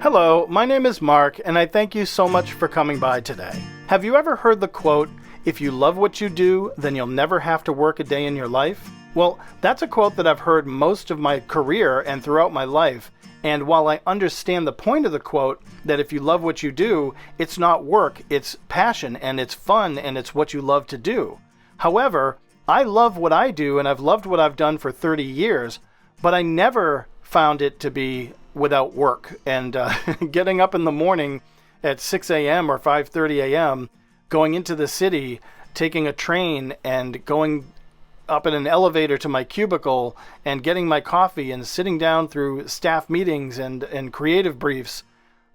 Hello, my name is Mark, and I thank you so much for coming by today. Have you ever heard the quote, "If you love what you do, then you'll never have to work a day in your life"? Well, that's a quote that I've heard most of my career and throughout my life, and while I understand the point of the quote, that if you love what you do, it's not work, it's passion, and it's fun, and it's what you love to do. However, I love what I do, and I've loved what I've done for 30 years, but I never found it to be without work. And getting up in the morning at 6 a.m. or 5:30 a.m., going into the city, taking a train and going up in an elevator to my cubicle and getting my coffee and sitting down through staff meetings and creative briefs,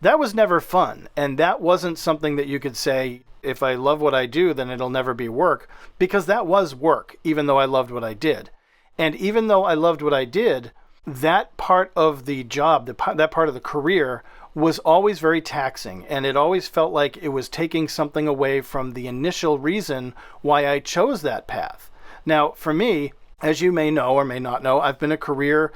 that was never fun. And that wasn't something that you could say, if I love what I do, then it'll never be work, because that was work, even though I loved what I did. And even though I loved what I did, that part of the job, that part of the career was always very taxing. And it always felt like it was taking something away from the initial reason why I chose that path. Now, for me, as you may know or may not know, I've been a career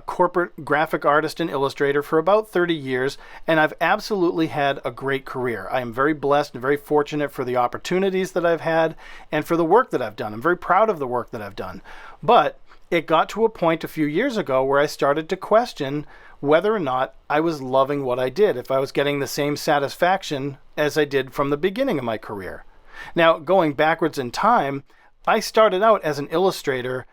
corporate graphic artist and illustrator for about 30 years, and I've absolutely had a great career. I am very blessed and very fortunate for the opportunities that I've had and for the work that I've done. I'm very proud of the work that I've done. But it got to a point a few years ago where I started to question whether or not I was loving what I did, if I was getting the same satisfaction as I did from the beginning of my career. Now, going backwards in time, I started out as an illustrator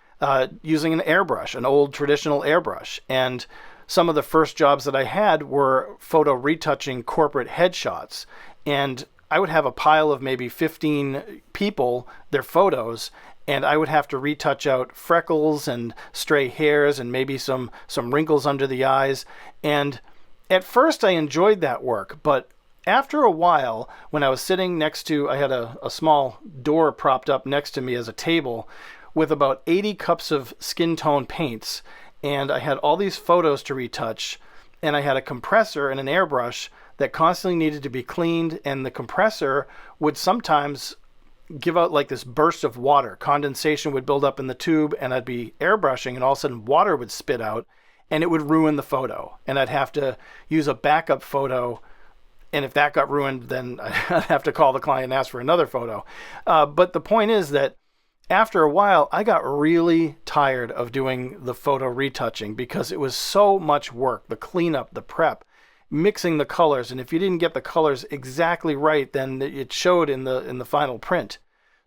using an airbrush, an old traditional airbrush. And some of the first jobs that I had were photo retouching corporate headshots. And I would have a pile of maybe 15 people, their photos, and I would have to retouch out freckles and stray hairs and maybe some wrinkles under the eyes. And at first I enjoyed that work, but after a while, when I was sitting next to, I had a small door propped up next to me as a table with about 80 cups of skin tone paints, and I had all these photos to retouch, and I had a compressor and an airbrush that constantly needed to be cleaned, and the compressor would sometimes give out like this burst of water. Condensation would build up in the tube, and I'd be airbrushing, and all of a sudden water would spit out, and it would ruin the photo, and I'd have to use a backup photo. And if that got ruined, then I'd have to call the client and ask for another photo. But the point is that after a while, I got really tired of doing the photo retouching because it was so much work, the cleanup, the prep, mixing the colors. And if you didn't get the colors exactly right, then it showed in the final print.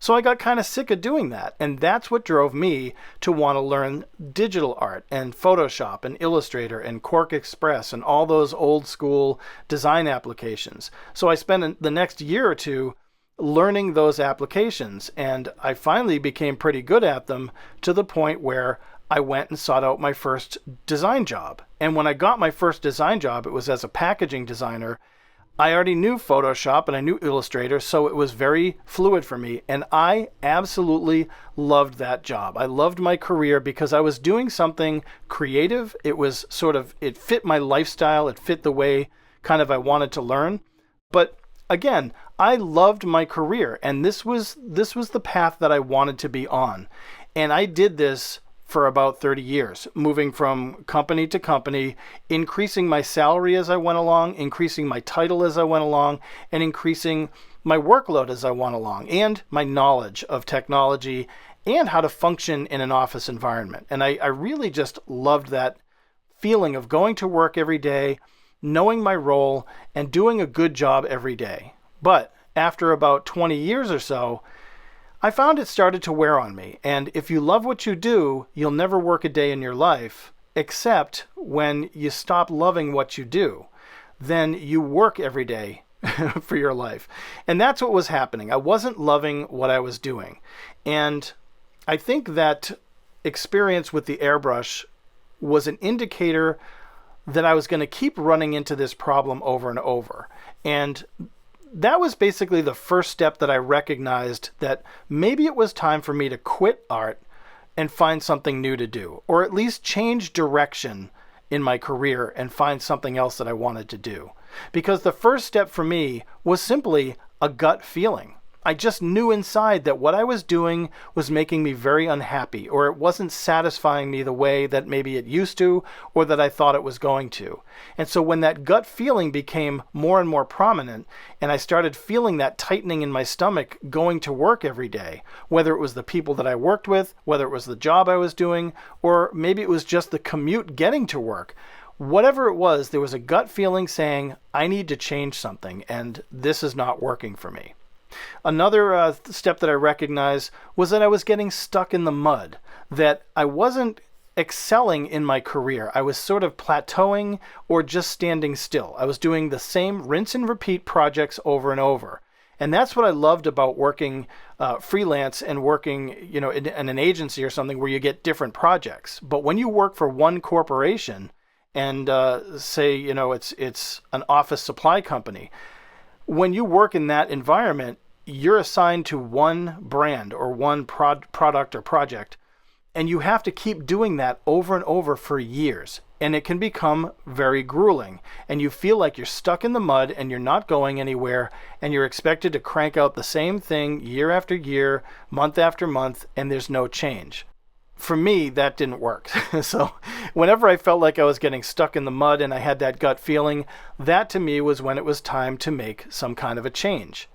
So I got kind of sick of doing that. And that's what drove me to want to learn digital art and Photoshop and Illustrator and Quark Express and all those old school design applications. So I spent the next year or two learning those applications, and I finally became pretty good at them to the point where I went and sought out my first design job. And when I got my first design job, it was as a packaging designer. I already knew Photoshop and I knew Illustrator, so it was very fluid for me. And I absolutely loved that job. I loved my career because I was doing something creative. It was it fit my lifestyle. It fit the way kind of I wanted to learn. But again, I loved my career, and this was the path that I wanted to be on. And I did this for about 30 years, moving from company to company, increasing my salary as I went along, increasing my title as I went along, and increasing my workload as I went along, and my knowledge of technology and how to function in an office environment. And I really just loved that feeling of going to work every day, knowing my role, and doing a good job every day. But after about 20 years or so, I found it started to wear on me. And if you love what you do, you'll never work a day in your life, except when you stop loving what you do. Then you work every day for your life. And that's what was happening. I wasn't loving what I was doing. And I think that experience with the airbrush was an indicator that I was going to keep running into this problem over and over. And that was basically the first step that I recognized that maybe it was time for me to quit art and find something new to do, or at least change direction in my career and find something else that I wanted to do. Because the first step for me was simply a gut feeling. I just knew inside that what I was doing was making me very unhappy, or it wasn't satisfying me the way that maybe it used to, or that I thought it was going to. And so when that gut feeling became more and more prominent, and I started feeling that tightening in my stomach going to work every day, whether it was the people that I worked with, whether it was the job I was doing, or maybe it was just the commute getting to work, whatever it was, there was a gut feeling saying, I need to change something, and this is not working for me. Another step that I recognized was that I was getting stuck in the mud, that I wasn't excelling in my career. I was sort of plateauing or just standing still. I was doing the same rinse and repeat projects over and over. And that's what I loved about working freelance and working, in an agency or something where you get different projects. But when you work for one corporation and say, it's an office supply company, when you work in that environment, you're assigned to one brand or one product or project, and you have to keep doing that over and over for years. And it can become very grueling, and you feel like you're stuck in the mud and you're not going anywhere, and you're expected to crank out the same thing year after year, month after month, and there's no change. For me, that didn't work. So whenever I felt like I was getting stuck in the mud and I had that gut feeling, that to me was when it was time to make some kind of a change.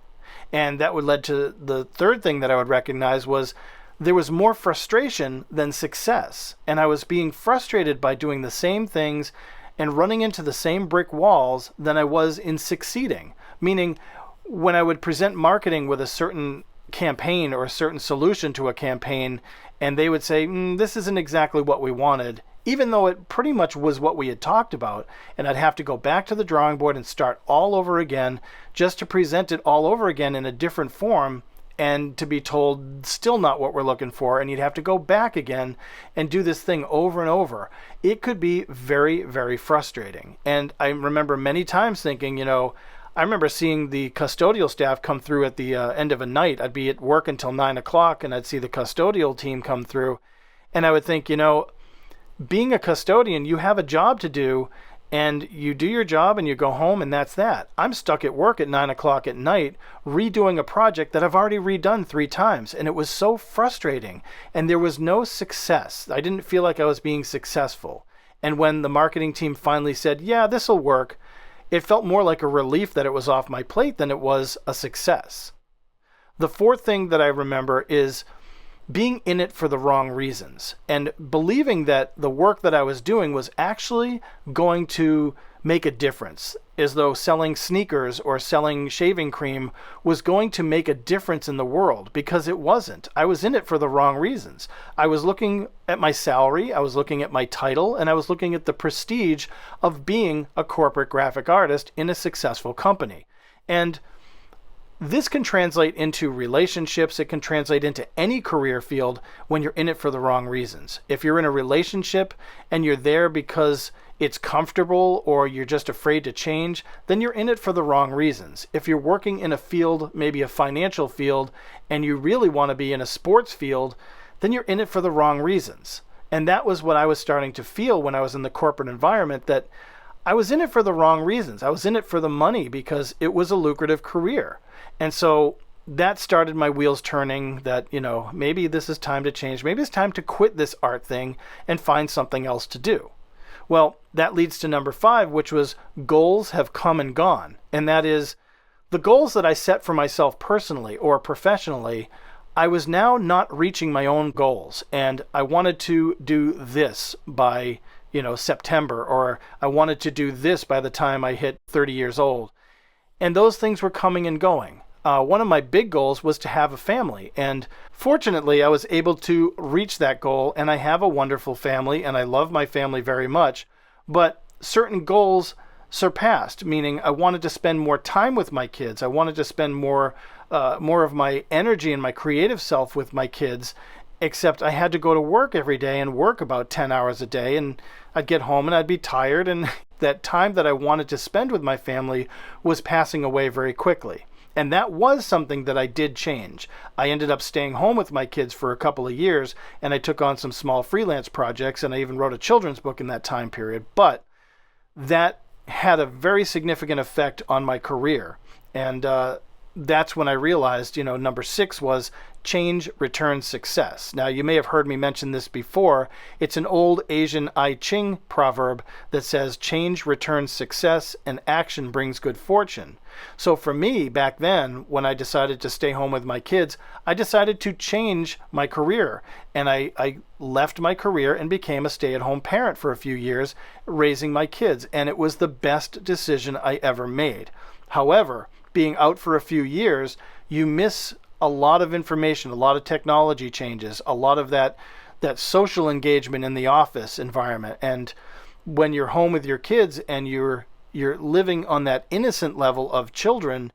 And that would lead to the third thing that I would recognize was there was more frustration than success. And I was being frustrated by doing the same things and running into the same brick walls than I was in succeeding. Meaning, when I would present marketing with a certain campaign or a certain solution to a campaign, and they would say, this isn't exactly what we wanted, even though it pretty much was what we had talked about, and I'd have to go back to the drawing board and start all over again just to present it all over again in a different form, and to be told still not what we're looking for, and you'd have to go back again and do this thing over and over. It could be very, very frustrating. And I remember many times thinking, I remember seeing the custodial staff come through at the end of a night. I'd be at work until 9 o'clock, and I'd see the custodial team come through, and I would think, being a custodian, you have a job to do, and you do your job and you go home, and that's that. I'm stuck at work at 9 o'clock at night redoing a project that I've already redone 3 times, and it was so frustrating, and there was no success. I didn't feel like I was being successful. And when the marketing team finally said, yeah, this will work, it felt more like a relief that it was off my plate than it was a success. The fourth thing that I remember is being in it for the wrong reasons and believing that the work that I was doing was actually going to make a difference, as though selling sneakers or selling shaving cream was going to make a difference in the world, because it wasn't. I was in it for the wrong reasons. I was looking at my salary, I was looking at my title, and I was looking at the prestige of being a corporate graphic artist in a successful company. And this can translate into relationships. It can translate into any career field when you're in it for the wrong reasons. If you're in a relationship and you're there because it's comfortable or you're just afraid to change, then you're in it for the wrong reasons. If you're working in a field, maybe a financial field, and you really want to be in a sports field, then you're in it for the wrong reasons. And that was what I was starting to feel when I was in the corporate environment, that I was in it for the wrong reasons. I was in it for the money because it was a lucrative career. And so that started my wheels turning, that, maybe this is time to change. Maybe it's time to quit this art thing and find something else to do. Well, that leads to number 5, which was goals have come and gone. And that is the goals that I set for myself personally or professionally. I was now not reaching my own goals, and I wanted to do this by September, or I wanted to do this by the time I hit 30 years old. And those things were coming and going. One of my big goals was to have a family, and fortunately I was able to reach that goal, and I have a wonderful family, and I love my family very much, but certain goals surpassed, meaning I wanted to spend more time with my kids. I wanted to spend more of my energy and my creative self with my kids, except I had to go to work every day and work about 10 hours a day, and I'd get home and I'd be tired, and that time that I wanted to spend with my family was passing away very quickly. And that was something that I did change. I ended up staying home with my kids for a couple of years, and I took on some small freelance projects, and I even wrote a children's book in that time period. But that had a very significant effect on my career. And that's when I realized, number 6 was change returns success. Now, you may have heard me mention this before. It's an old Asian I Ching proverb that says change returns success and action brings good fortune. So for me, back then, when I decided to stay home with my kids, I decided to change my career. And I left my career and became a stay-at-home parent for a few years, raising my kids. And it was the best decision I ever made. However, being out for a few years, you miss a lot of information, a lot of technology changes, a lot of that social engagement in the office environment. And when you're home with your kids and you're living on that innocent level of children,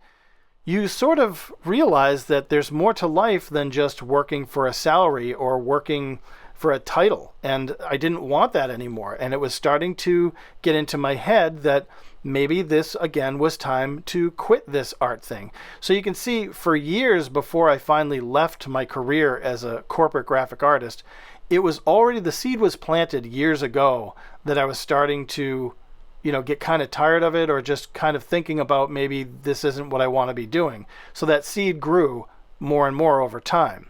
you sort of realize that there's more to life than just working for a salary or working for a title. And I didn't want that anymore. And it was starting to get into my head that maybe this again was time to quit this art thing. So you can see, for years before I finally left my career as a corporate graphic artist, it was already, the seed was planted years ago that I was starting to get kind of tired of it, or just kind of thinking about maybe this isn't what I want to be doing. So that seed grew more and more over time.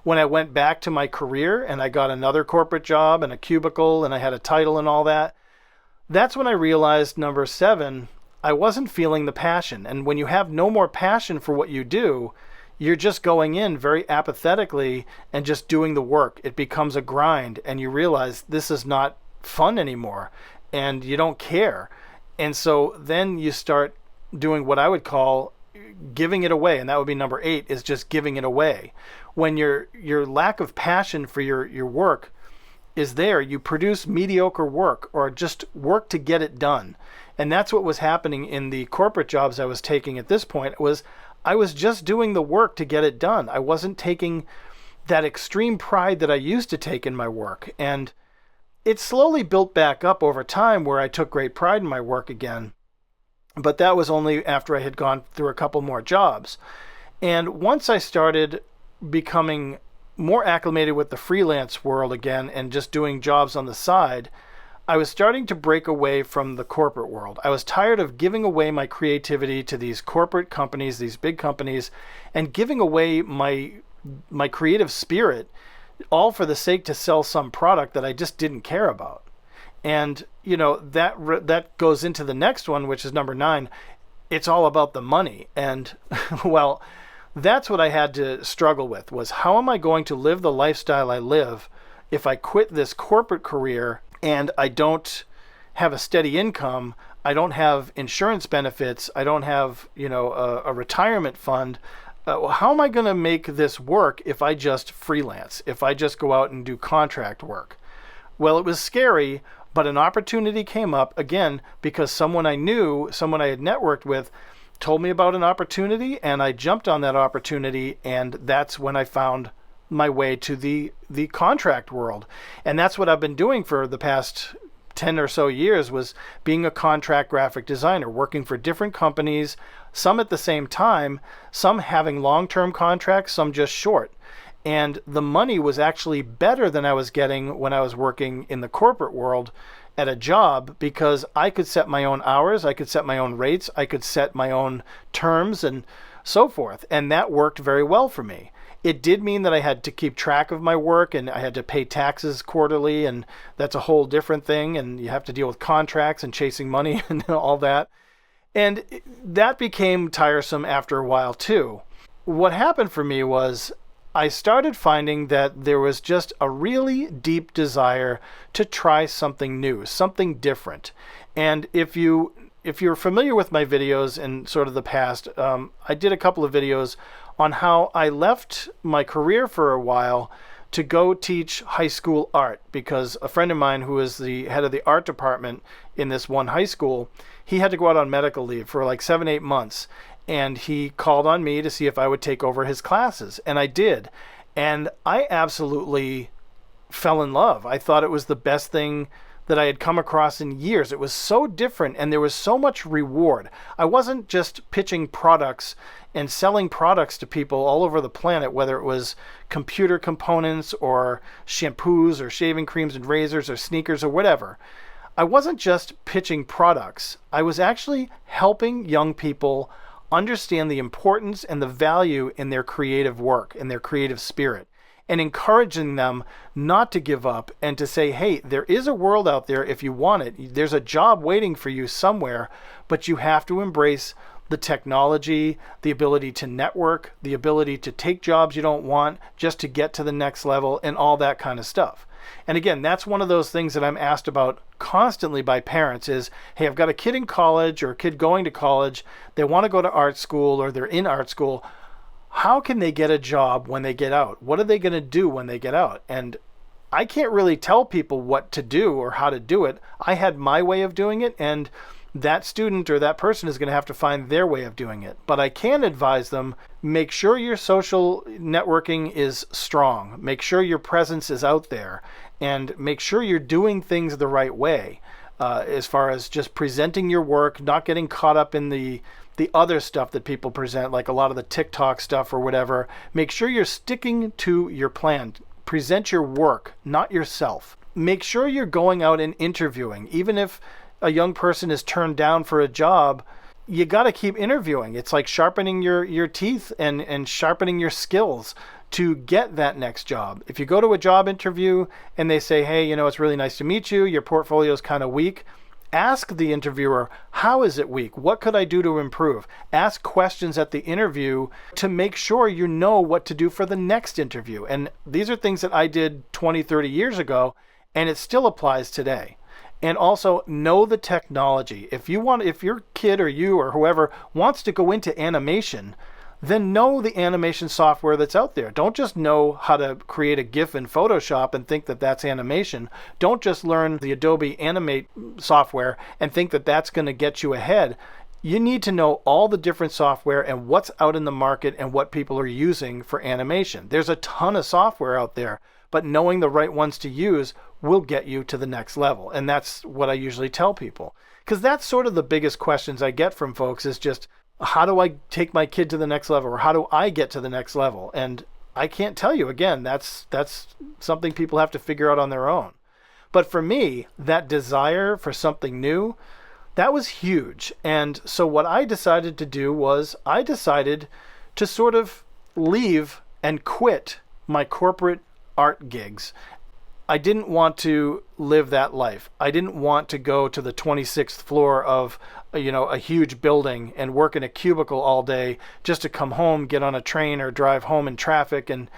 When I went back to my career and I got another corporate job and a cubicle and I had a title and all that, that's when I realized, number 7, I wasn't feeling the passion. And when you have no more passion for what you do, you're just going in very apathetically and just doing the work. It becomes a grind, and you realize this is not fun anymore, and you don't care. And so then you start doing what I would call giving it away, and that would be number 8, is just giving it away. When your lack of passion for your work is there, you produce mediocre work, or just work to get it done. And that's what was happening in the corporate jobs I was taking at this point. Was I was just doing the work to get it done. I wasn't taking that extreme pride that I used to take in my work. And it slowly built back up over time, where I took great pride in my work again. But that was only after I had gone through a couple more jobs. And once I started becoming more acclimated with the freelance world again and just doing jobs on the side, I was starting to break away from the corporate world. I was tired of giving away my creativity to these corporate companies, these big companies, and giving away my creative spirit, all for the sake to sell some product that I just didn't care about. And that goes into the next one, which is number 9. It's all about the money. And well, that's what I had to struggle with, was how am I going to live the lifestyle I live if I quit this corporate career and I don't have a steady income, I don't have insurance benefits, I don't have a retirement fund. How am I going to make this work if I just freelance, if I just go out and do contract work? Well, it was scary, but an opportunity came up, again, because someone I knew, someone I had networked with, told me about an opportunity, and I jumped on that opportunity, and that's when I found my way to the contract world. And that's what I've been doing for the past 10 or so years, was being a contract graphic designer, working for different companies, some at the same time, some having long-term contracts, some just short. And the money was actually better than I was getting when I was working in the corporate world at a job, because I could set my own hours, I could set my own rates, I could set my own terms and so forth. And that worked very well for me. It did mean that I had to keep track of my work, and I had to pay taxes quarterly, and that's a whole different thing. And you have to deal with contracts and chasing money and all that. And that became tiresome after a while too. What happened for me was I started finding that there was just a really deep desire to try something new, something different. And if you're familiar with my videos in sort of the past, I did a couple of videos on how I left my career for a while to go teach high school art, because a friend of mine who is the head of the art department in this one high school, he had to go out on medical leave for like 7-8 months. And he called on me to see if I would take over his classes. And I did. And I absolutely fell in love. I thought it was the best thing that I had come across in years. It was so different, and there was so much reward. I wasn't just pitching products and selling products to people all over the planet, whether it was computer components or shampoos or shaving creams and razors or sneakers or whatever. I wasn't just pitching products. I was actually helping young people understand the importance and the value in their creative work and their creative spirit, and encouraging them not to give up and to say, hey, there is a world out there if you want it. There's a job waiting for you somewhere, but you have to embrace the technology, the ability to network, the ability to take jobs you don't want just to get to the next level, and all that kind of stuff. And again, that's one of those things that I'm asked about constantly by parents is, hey, I've got a kid in college or a kid going to college. They want to go to art school or they're in art school. How can they get a job when they get out? What are they going to do when they get out? And I can't really tell people what to do or how to do it. I had my way of doing it, and that student or that person is going to have to find their way of doing it. But I can advise them, make sure your social networking is strong. Make sure your presence is out there, and make sure you're doing things the right way as far as just presenting your work, not getting caught up in the other stuff that people present, like a lot of the TikTok stuff or whatever. Make sure you're sticking to your plan. Present your work, not yourself. Make sure you're going out and interviewing. Even if a young person is turned down for a job, you got to keep interviewing. It's like sharpening your teeth and sharpening your skills to get that next job. If you go to a job interview and they say, hey, it's really nice to meet you, your portfolio is kind of weak, ask the interviewer, how is it weak? What could I do to improve? Ask questions at the interview to make sure you know what to do for the next interview. And these are things that I did 20, 30 years ago, and it still applies today. And also know the technology. If your kid or you or whoever wants to go into animation, then know the animation software that's out there. Don't just know how to create a GIF in Photoshop and think that that's animation. Don't just learn the Adobe Animate software and think that that's going to get you ahead. You need to know all the different software and what's out in the market and what people are using for animation. There's a ton of software out there, but knowing the right ones to use will get you to the next level. And that's what I usually tell people. Because that's sort of the biggest questions I get from folks is just, how do I take my kid to the next level? Or how do I get to the next level? And I can't tell you. Again, that's something people have to figure out on their own. But for me, that desire for something new, that was huge. And so what I decided to do was I decided to sort of leave and quit my corporate art gigs. I didn't want to live that life. I didn't want to go to the 26th floor of a huge building and work in a cubicle all day just to come home, get on a train or drive home in traffic. And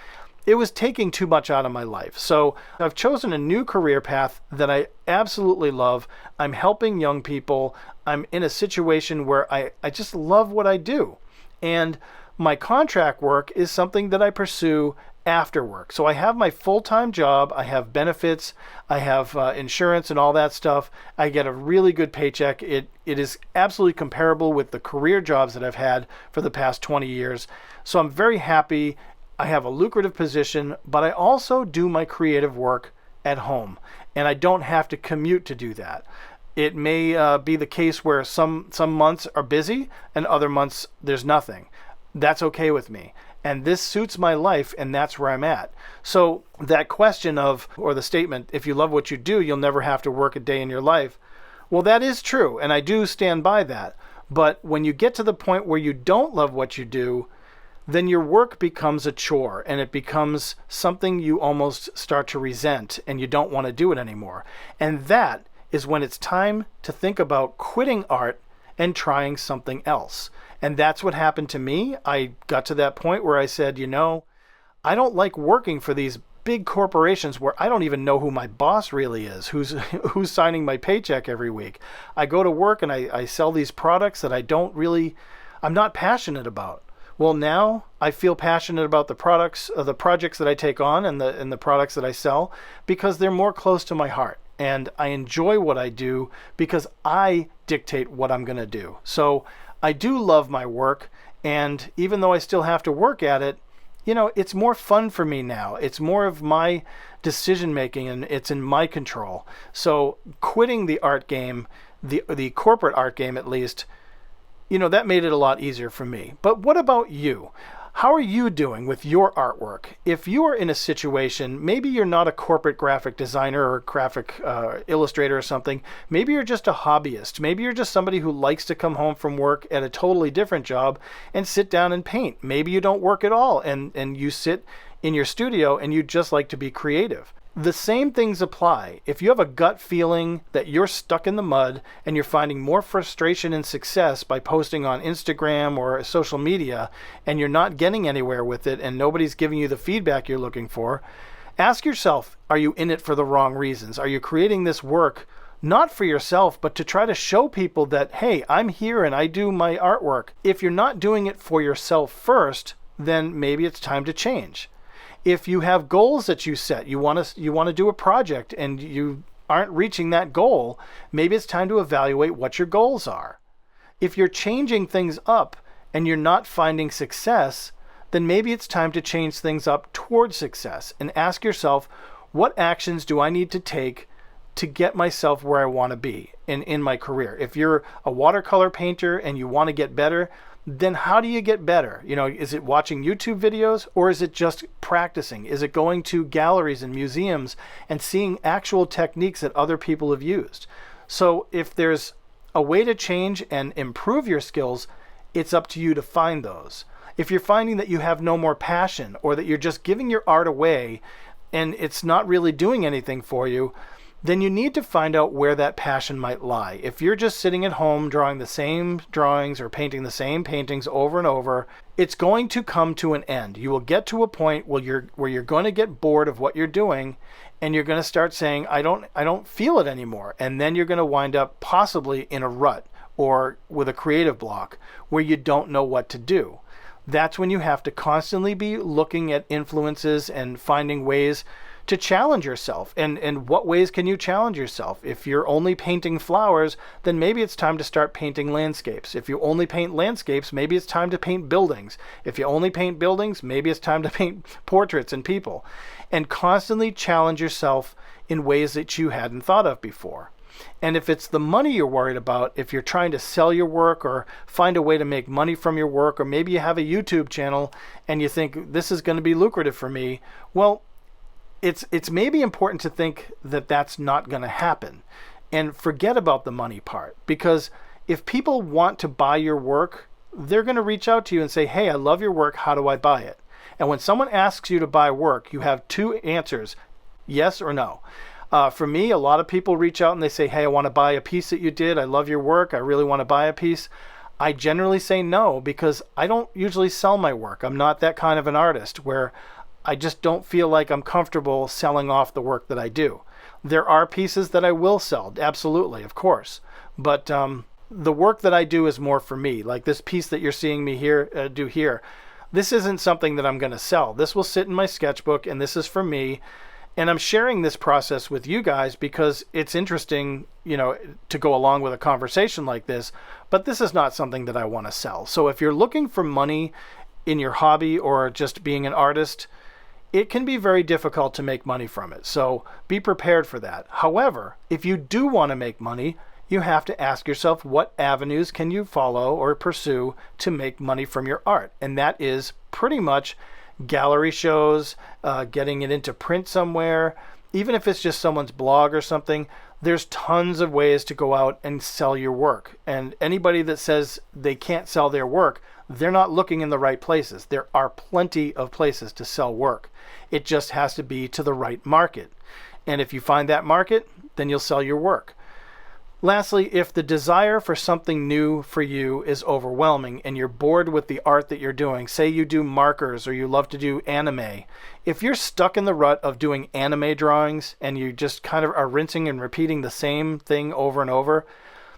it was taking too much out of my life. So I've chosen a new career path that I absolutely love. I'm helping young people. I'm in a situation where I just love what I do. And my contract work is something that I pursue after work. So I have my full-time job, I have benefits, I have insurance and all that stuff. I get a really good paycheck. It is absolutely comparable with the career jobs that I've had for the past 20 years. So I'm very happy. I have a lucrative position, but I also do my creative work at home, and I don't have to commute to do that. It may be the case where some months are busy and other months there's nothing. That's okay with me. And this suits my life, and that's where I'm at. So that question or the statement, if you love what you do, you'll never have to work a day in your life. Well, that is true, and I do stand by that. But when you get to the point where you don't love what you do, then your work becomes a chore, and it becomes something you almost start to resent, and you don't want to do it anymore. And that is when it's time to think about quitting art and trying something else. And that's what happened to me. I got to that point where I said, I don't like working for these big corporations where I don't even know who my boss really is, who's signing my paycheck every week. I go to work and I sell these products that I'm not passionate about. Well, now I feel passionate about the projects that I take on and the products that I sell because they're more close to my heart. And I enjoy what I do because I dictate what I'm going to do. So I do love my work, and even though I still have to work at it, it's more fun for me now. It's more of my decision making, and it's in my control. So quitting the art game, the corporate art game at least, that made it a lot easier for me. But what about you? How are you doing with your artwork? If you are in a situation, maybe you're not a corporate graphic designer or graphic illustrator or something. Maybe you're just a hobbyist. Maybe you're just somebody who likes to come home from work at a totally different job and sit down and paint. Maybe you don't work at all and you sit in your studio and you just like to be creative. The same things apply. If you have a gut feeling that you're stuck in the mud and you're finding more frustration and success by posting on Instagram or social media and you're not getting anywhere with it and nobody's giving you the feedback you're looking for, ask yourself, are you in it for the wrong reasons? Are you creating this work not for yourself, but to try to show people that, hey, I'm here and I do my artwork? If you're not doing it for yourself first, then maybe it's time to change. If you have goals that you set, you want to do a project and you aren't reaching that goal, maybe it's time to evaluate what your goals are. If you're changing things up and you're not finding success, then maybe it's time to change things up towards success and ask yourself, what actions do I need to take to get myself where I want to be in my career? If you're a watercolor painter and you want to get better, then how do you get better? Is it watching YouTube videos or is it just practicing? Is it going to galleries and museums and seeing actual techniques that other people have used? So if there's a way to change and improve your skills, it's up to you to find those. If you're finding that you have no more passion or that you're just giving your art away and it's not really doing anything for you, then you need to find out where that passion might lie. If you're just sitting at home drawing the same drawings or painting the same paintings over and over, it's going to come to an end. You will get to a point where you're going to get bored of what you're doing and you're going to start saying, I don't feel it anymore. And then you're going to wind up possibly in a rut or with a creative block where you don't know what to do. That's when you have to constantly be looking at influences and finding ways to challenge yourself. And what ways can you challenge yourself? If you're only painting flowers, then maybe it's time to start painting landscapes. If you only paint landscapes, maybe it's time to paint buildings. If you only paint buildings, maybe it's time to paint portraits and people. And constantly challenge yourself in ways that you hadn't thought of before. And if it's the money you're worried about, if you're trying to sell your work or find a way to make money from your work, or maybe you have a YouTube channel and you think this is going to be lucrative for me, well, it's maybe important to think that that's not going to happen and forget about the money part, because if people want to buy your work, they're going to reach out to you and say, hey, I love your work. How do I buy it? And when someone asks you to buy work, you have two answers, yes or no. For me, a lot of people reach out and they say, hey, I want to buy a piece that you did. I love your work. I really want to buy a piece. I generally say no, because I don't usually sell my work. I'm not that kind of an artist where I just don't feel like I'm comfortable selling off the work that I do. There are pieces that I will sell, absolutely, of course. But the work that I do is more for me. Like this piece that you're seeing me do here. This isn't something that I'm going to sell. This will sit in my sketchbook, and this is for me. And I'm sharing this process with you guys because it's interesting, to go along with a conversation like this. But this is not something that I want to sell. So if you're looking for money in your hobby or just being an artist, it can be very difficult to make money from it. So be prepared for that. However, if you do want to make money, you have to ask yourself, what avenues can you follow or pursue to make money from your art? And that is pretty much gallery shows, getting it into print somewhere. Even if it's just someone's blog or something, there's tons of ways to go out and sell your work. And anybody that says they can't sell their work, they're not looking in the right places. There are plenty of places to sell work. It just has to be to the right market. And if you find that market, then you'll sell your work. Lastly, if the desire for something new for you is overwhelming and you're bored with the art that you're doing, say you do markers or you love to do anime, if you're stuck in the rut of doing anime drawings and you just kind of are rinsing and repeating the same thing over and over,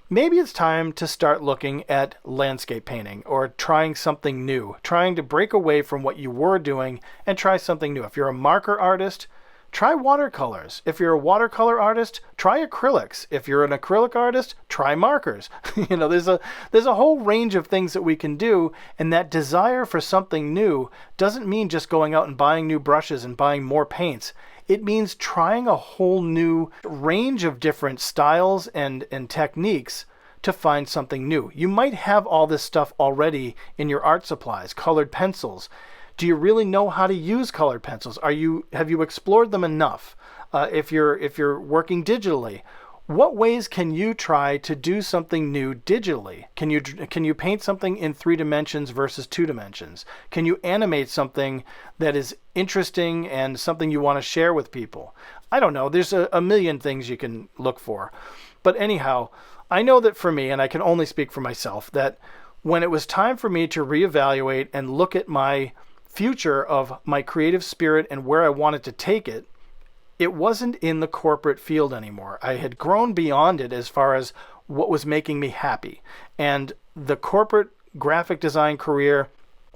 maybe it's time to start looking at landscape painting or trying something new, trying to break away from what you were doing and try something new. If you're a marker artist, try watercolors. If you're a watercolor artist, try acrylics. If you're an acrylic artist, try markers. There's a whole range of things that we can do, and that desire for something new doesn't mean just going out and buying new brushes and buying more paints. It means trying a whole new range of different styles and techniques to find something new. You might have all this stuff already in your art supplies, colored pencils. Do you really know how to use colored pencils? Have you explored them enough? If you're working digitally, what ways can you try to do something new digitally? Can you paint something in 3 dimensions versus 2 dimensions? Can you animate something that is interesting and something you want to share with people? I don't know. There's a million things you can look for. But anyhow, I know that for me, and I can only speak for myself, that when it was time for me to reevaluate and look at my future of my creative spirit and where I wanted to take it, it wasn't in the corporate field anymore. I had grown beyond it as far as what was making me happy. And the corporate graphic design career,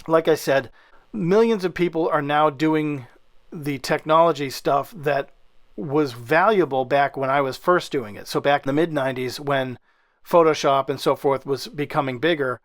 like I said, millions of people are now doing the technology stuff that was valuable back when I was first doing it. So back in the mid-90s when Photoshop and so forth was becoming bigger,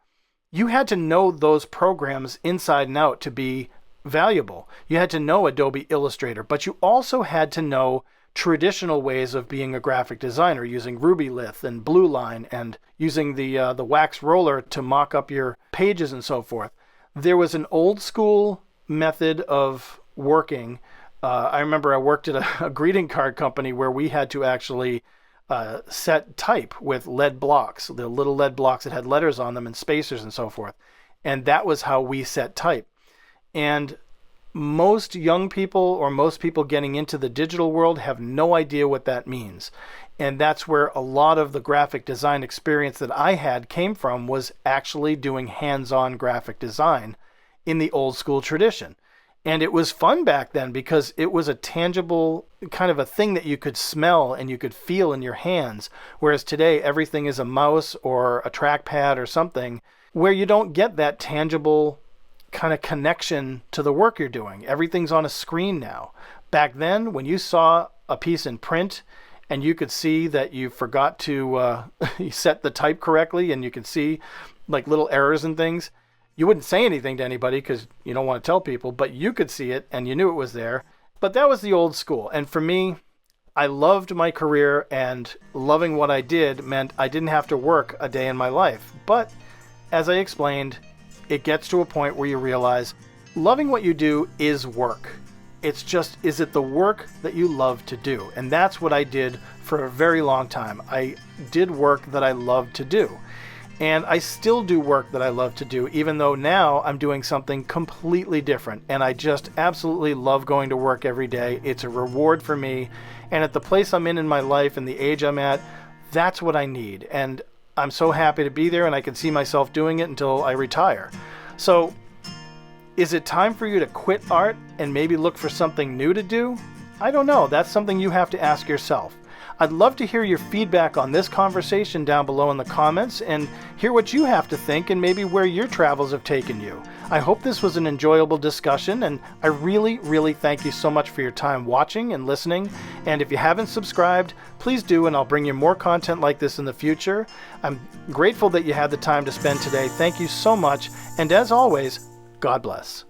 you had to know those programs inside and out to be valuable. You had to know Adobe Illustrator, but you also had to know traditional ways of being a graphic designer, using Rubylith and Blue Line and using the wax roller to mock up your pages and so forth. There was an old school method of working. I remember I worked at a greeting card company where we had to actually set type with lead blocks, the little lead blocks that had letters on them and spacers and so forth. And that was how we set type. And most young people or most people getting into the digital world have no idea what that means. And that's where a lot of the graphic design experience that I had came from, was actually doing hands-on graphic design in the old school tradition. And it was fun back then because it was a tangible kind of a thing that you could smell and you could feel in your hands. Whereas today, everything is a mouse or a trackpad or something where you don't get that tangible kind of connection to the work you're doing. Everything's on a screen now. Back then, when you saw a piece in print and you could see that you forgot to set the type correctly and you could see like little errors and things, you wouldn't say anything to anybody because you don't want to tell people, but you could see it and you knew it was there. But that was the old school. And for me, I loved my career, and loving what I did meant I didn't have to work a day in my life. But as I explained, it gets to a point where you realize loving what you do is work. It's just, is it the work that you love to do? And that's what I did for a very long time. I did work that I loved to do. And I still do work that I love to do, even though now I'm doing something completely different. And I just absolutely love going to work every day. It's a reward for me. And at the place I'm in my life and the age I'm at, that's what I need. And I'm so happy to be there, and I can see myself doing it until I retire. So is it time for you to quit art and maybe look for something new to do? I don't know. That's something you have to ask yourself. I'd love to hear your feedback on this conversation down below in the comments and hear what you have to think and maybe where your travels have taken you. I hope this was an enjoyable discussion, and I really, really thank you so much for your time watching and listening. And if you haven't subscribed, please do, and I'll bring you more content like this in the future. I'm grateful that you had the time to spend today. Thank you so much. And as always, God bless.